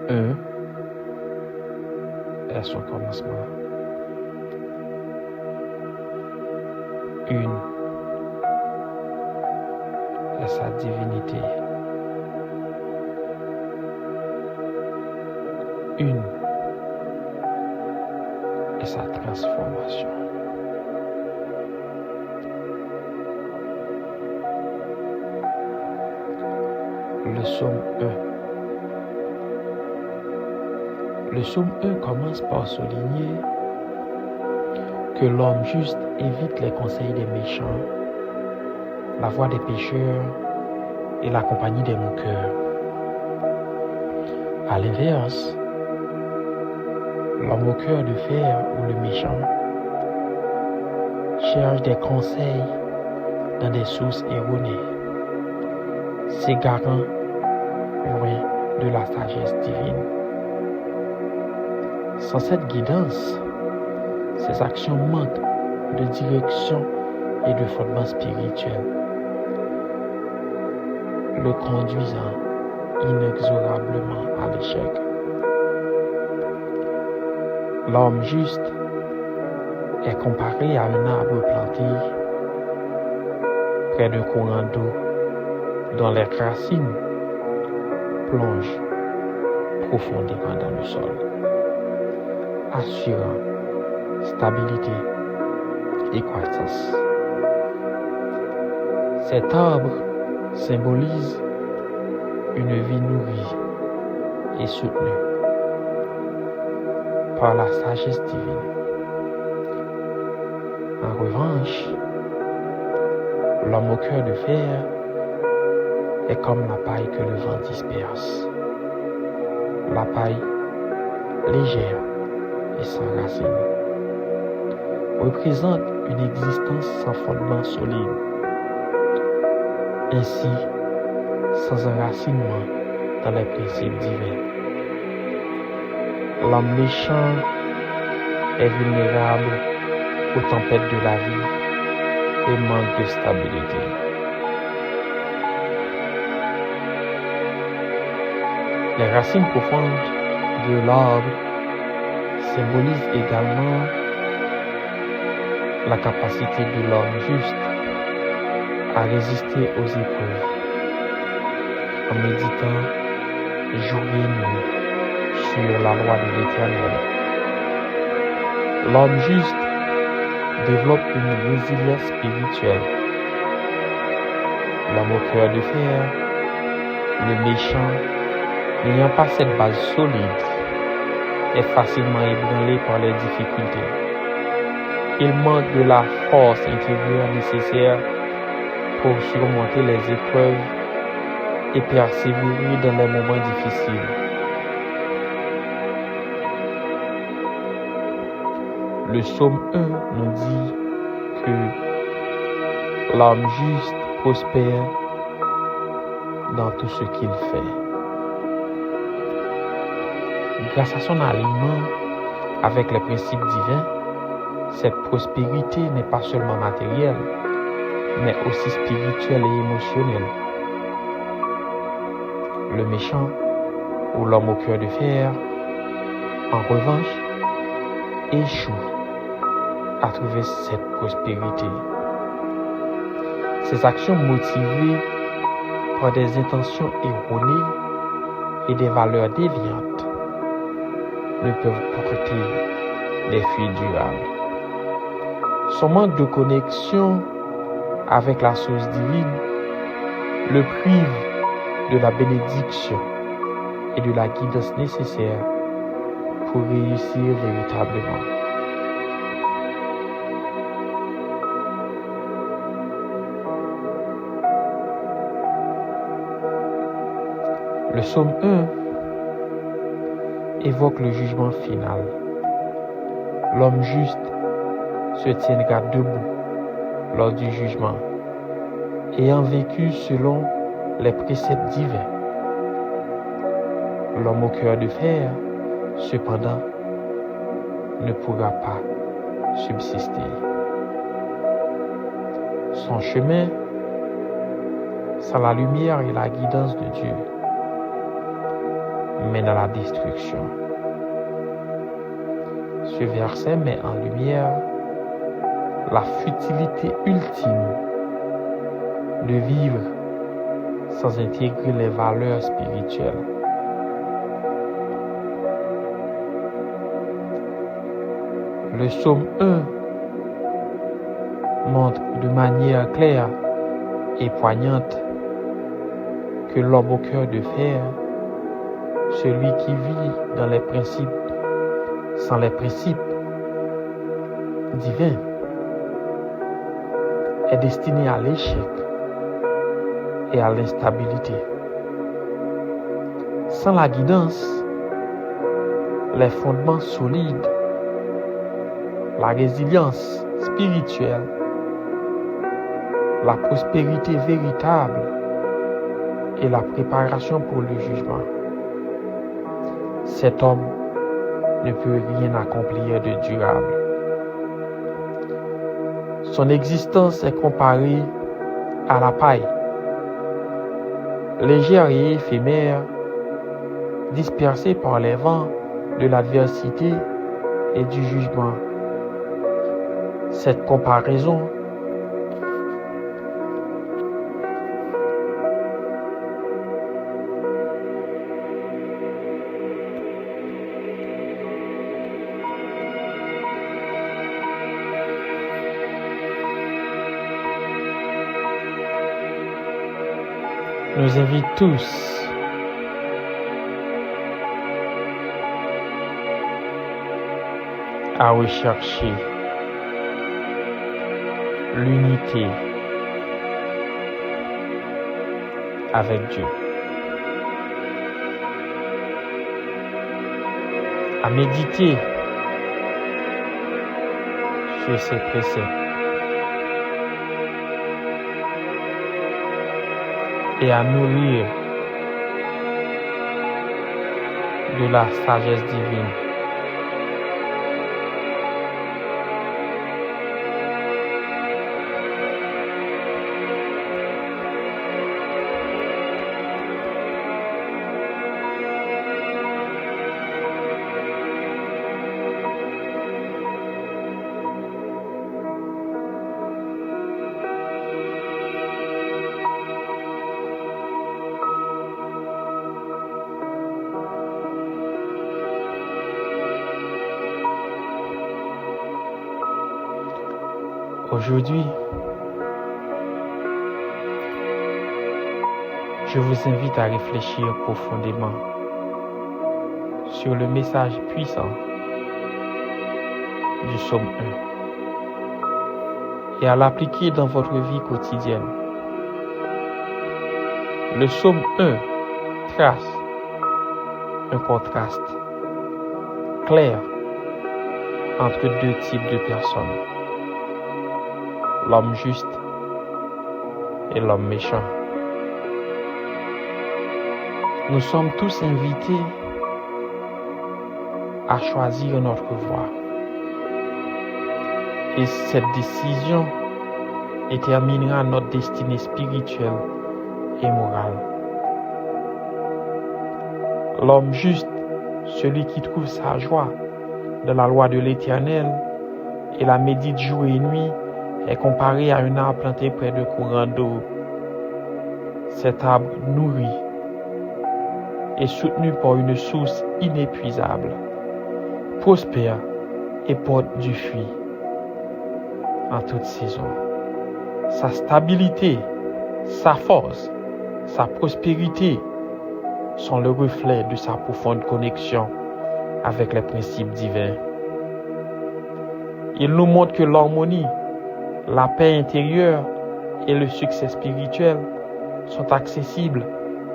Un est son commencement. Une est sa divinité. Une est sa transformation. Le psaume 1. Le psaume 1 commence par souligner que l'homme juste évite les conseils des méchants, la voix des pécheurs et la compagnie des moqueurs. À l'inverse, l'homme au cœur de fer ou le méchant cherche des conseils dans des sources erronées, s'égarant loin de la sagesse divine. Sans cette guidance, ses actions manquent de direction et de fondement spirituel, le conduisant inexorablement à l'échec. L'homme juste est comparé à un arbre planté près d'un courant d'eau dont les racines plongent profondément dans le sol, assurant stabilité et croissance. Cet arbre symbolise une vie nourrie et soutenue par la sagesse divine. En revanche, l'homme au cœur de fer est comme la paille que le vent disperse. La paille légère et sans racines représente une existence sans fondement solide, ainsi sans enracinement dans les principes divins. L'homme méchant est vulnérable aux tempêtes de la vie et manque de stabilité. Les racines profondes de l'arbre symbolisent également la capacité de l'homme juste à résister aux épreuves en méditant jour et nuit sur la loi de l'Éternel. L'homme juste développe une résilience spirituelle. L'homme au cœur de fer, le méchant, n'ayant pas cette base solide, est facilement ébranlé par les difficultés. Il manque de la force intérieure nécessaire pour surmonter les épreuves et persévérer dans les moments difficiles. Le psaume 1 nous dit que l'homme juste prospère dans tout ce qu'il fait. Grâce à son alignement avec les principes divins, cette prospérité n'est pas seulement matérielle, mais aussi spirituelle et émotionnelle. Le méchant ou l'homme au cœur de fer, en revanche, échoue à trouver cette prospérité. Ses actions motivées par des intentions erronées et des valeurs déviantes ne peuvent porter des fruits durables. Son manque de connexion avec la source divine le prive de la bénédiction et de la guidance nécessaire pour réussir véritablement. Le psaume 1 évoque le jugement final. L'homme juste se tiendra debout lors du jugement, ayant vécu selon les préceptes divins. L'homme au cœur de fer, cependant, ne pourra pas subsister. Son chemin, sans la lumière et la guidance de Dieu, mène à la destruction. Ce verset met en lumière la futilité ultime de vivre sans intégrer les valeurs spirituelles. Le psaume 1 montre de manière claire et poignante que l'homme au cœur de fer, celui qui vit dans les principes, sans les principes divins, est destiné à l'échec et à l'instabilité. Sans la guidance, les fondements solides, la résilience spirituelle, la prospérité véritable et la préparation pour le jugement, cet homme ne peut rien accomplir de durable. Son existence est comparée à la paille, légère et éphémère, dispersée par les vents de l'adversité et du jugement. Cette comparaison nous invite tous à rechercher l'unité avec Dieu, à méditer sur ses préceptes et à nourrir de la sagesse divine. Aujourd'hui, je vous invite à réfléchir profondément sur le message puissant du psaume 1 et à l'appliquer dans votre vie quotidienne. Le psaume 1 trace un contraste clair entre deux types de personnes: l'homme juste et l'homme méchant. Nous sommes tous invités à choisir notre voie. Et cette décision déterminera notre destinée spirituelle et morale. L'homme juste, celui qui trouve sa joie dans la loi de l'Éternel et la médite jour et nuit, est comparé à un arbre planté près de courants d'eau. Cet arbre nourri et soutenu par une source inépuisable, prospère et porte du fruit en toute saison. Sa stabilité, sa force, sa prospérité sont le reflet de sa profonde connexion avec les principes divins. Il nous montre que l'harmonie, la paix intérieure et le succès spirituel sont accessibles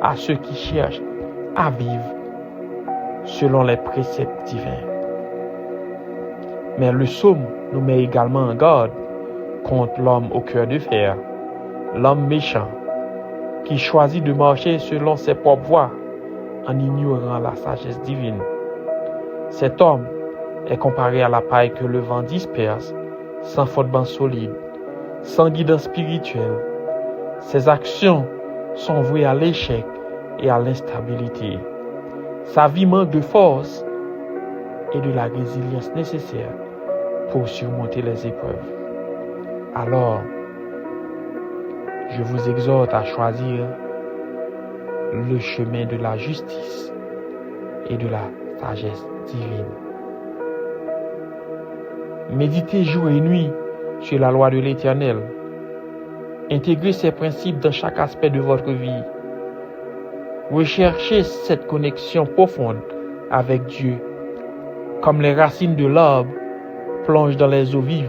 à ceux qui cherchent à vivre selon les préceptes divins. Mais le psaume nous met également en garde contre l'homme au cœur de fer, l'homme méchant, qui choisit de marcher selon ses propres voies en ignorant la sagesse divine. Cet homme est comparé à la paille que le vent disperse, sans fondement solide, sans guidance spirituelle. Ses actions sont vouées à l'échec et à l'instabilité. sa vie manque de force et de la résilience nécessaire pour surmonter les épreuves. Alors, je vous exhorte à choisir le chemin de la justice et de la sagesse divine. Méditez jour et nuit sur la loi de l'Éternel. Intégrez ces principes dans chaque aspect de votre vie. Recherchez cette connexion profonde avec Dieu, comme les racines de l'arbre plongent dans les eaux vives.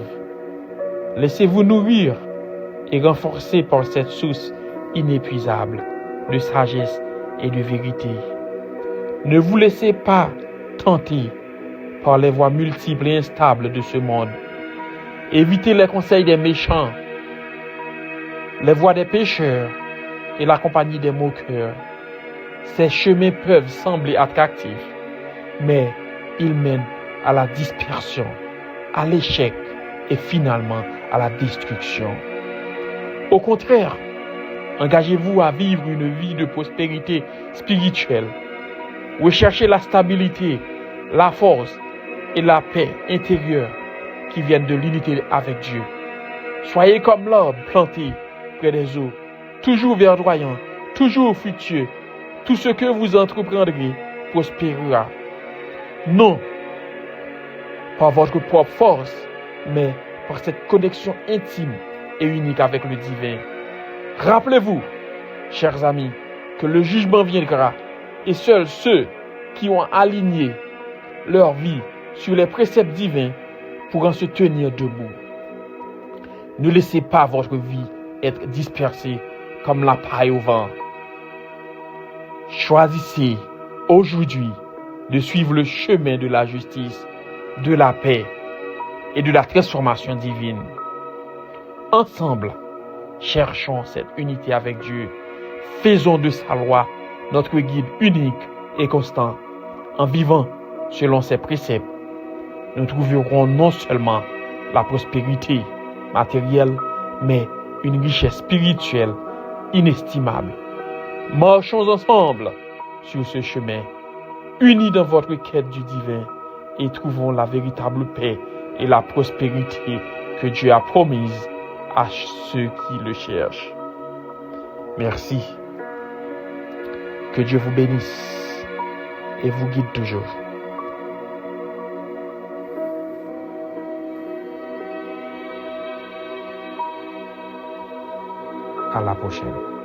Laissez-vous nourrir et renforcer par cette source inépuisable de sagesse et de vérité. Ne vous laissez pas tenter par les voies multiples et instables de ce monde. Évitez les conseils des méchants, les voies des pécheurs et la compagnie des moqueurs. Ces chemins peuvent sembler attractifs, mais ils mènent à la dispersion, à l'échec et finalement à la destruction. Au contraire, engagez-vous à vivre une vie de prospérité spirituelle. Recherchez la stabilité, la force et la paix intérieure qui viennent de l'unité avec Dieu. Soyez comme l'arbre planté près des eaux, toujours verdoyant, toujours fructueux. Tout ce que vous entreprendrez prospérera. Non par votre propre force, mais par cette connexion intime et unique avec le divin. Rappelez-vous, chers amis, que le jugement viendra et seuls ceux qui ont aligné leur vie sur les préceptes divins pourront se tenir debout. Ne laissez pas votre vie être dispersée comme la paille au vent. Choisissez aujourd'hui de suivre le chemin de la justice, de la paix et de la transformation divine. Ensemble, cherchons cette unité avec Dieu. Faisons de sa loi notre guide unique et constant. En vivant selon ses préceptes, nous trouverons non seulement la prospérité matérielle, mais une richesse spirituelle inestimable. Marchons ensemble sur ce chemin, unis dans votre quête du divin, et trouvons la véritable paix et la prospérité que Dieu a promise à ceux qui le cherchent. Merci. Que Dieu vous bénisse et vous guide toujours. À la prochaine.